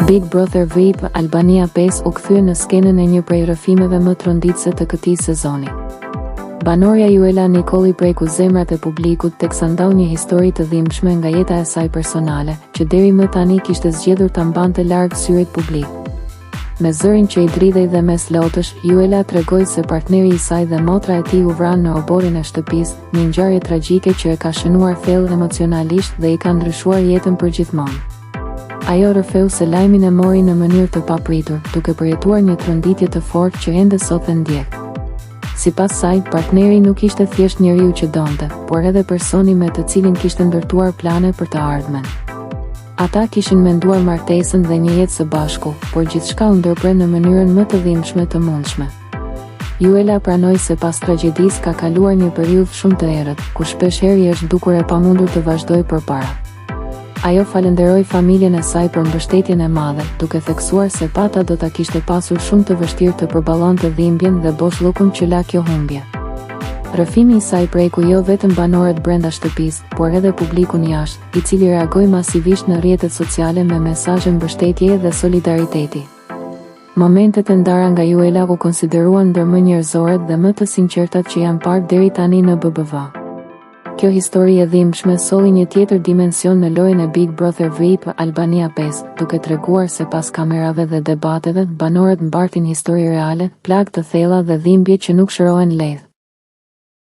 Big Brother VIP Albania 5 u kthye në skenën e një prej rrëfimeve më tronditëse të këtij sezoni. Banorja Juela Nikoli preku zemrat e publikut teksa ndau një histori të dhimbshme nga jeta e saj personale, që deri më tani kishte zgjedhur ta mbante larg syrit publik. Me zërin që i dridhej dhe mes lotësh, Juela tregoi se partneri i saj dhe motra e tij u vranë në oborin e shtëpisë, një ngjarje tragjike që e ka shënuar thellë emocionalisht dhe i ka ndryshuar jetën përgjithmonë. Ajo rrëfeu se lajmin e mori në mënyrë të papritur, duke përjetuar një tronditje të fortë që ende sot e ndjek. Sipas saj, partneri nuk ishte thjesht njeriu që donte, por edhe personi me të cilin kishte ndërtuar plane për të ardhmen. Ata kishin menduar martesën dhe një jetë së bashku, por gjithçka u ndërprer në mënyrën më të dhimbshme të mundshme. Juela pranoi se pas tragjedisë ka kaluar një periudhë shumë të errët, ku shpeshherë i është dukur e pamundur të vazhdojë përpara. Ajo falenderoi familjen e saj për mbështetjen e madhe, duke theksuar se pata do ta kishte pasur shumë të vështirë të përballonte dhimbjen dhe boshllukun që la kjo humbje. Rrëfimi i saj preku jo vetëm banorët brenda shtëpisë, por edhe publikun jashtë, i cili reagoi masivisht në rrjetet sociale me mesazhe mbështetjeje dhe solidariteti. Momentet e ndara nga Juela u konsideruan ndër më njerëzore dhe më të sinqertat që janë parë deri tani në BBV. Kjo histori e dhimbshme solli një tjetër dimension në lojën e Big Brother VIP Albania 5, duke treguar se pas kamerave dhe debateve, banorët mbartin histori reale, plagë të thella dhe dhimbje që nuk shërohen lehtë.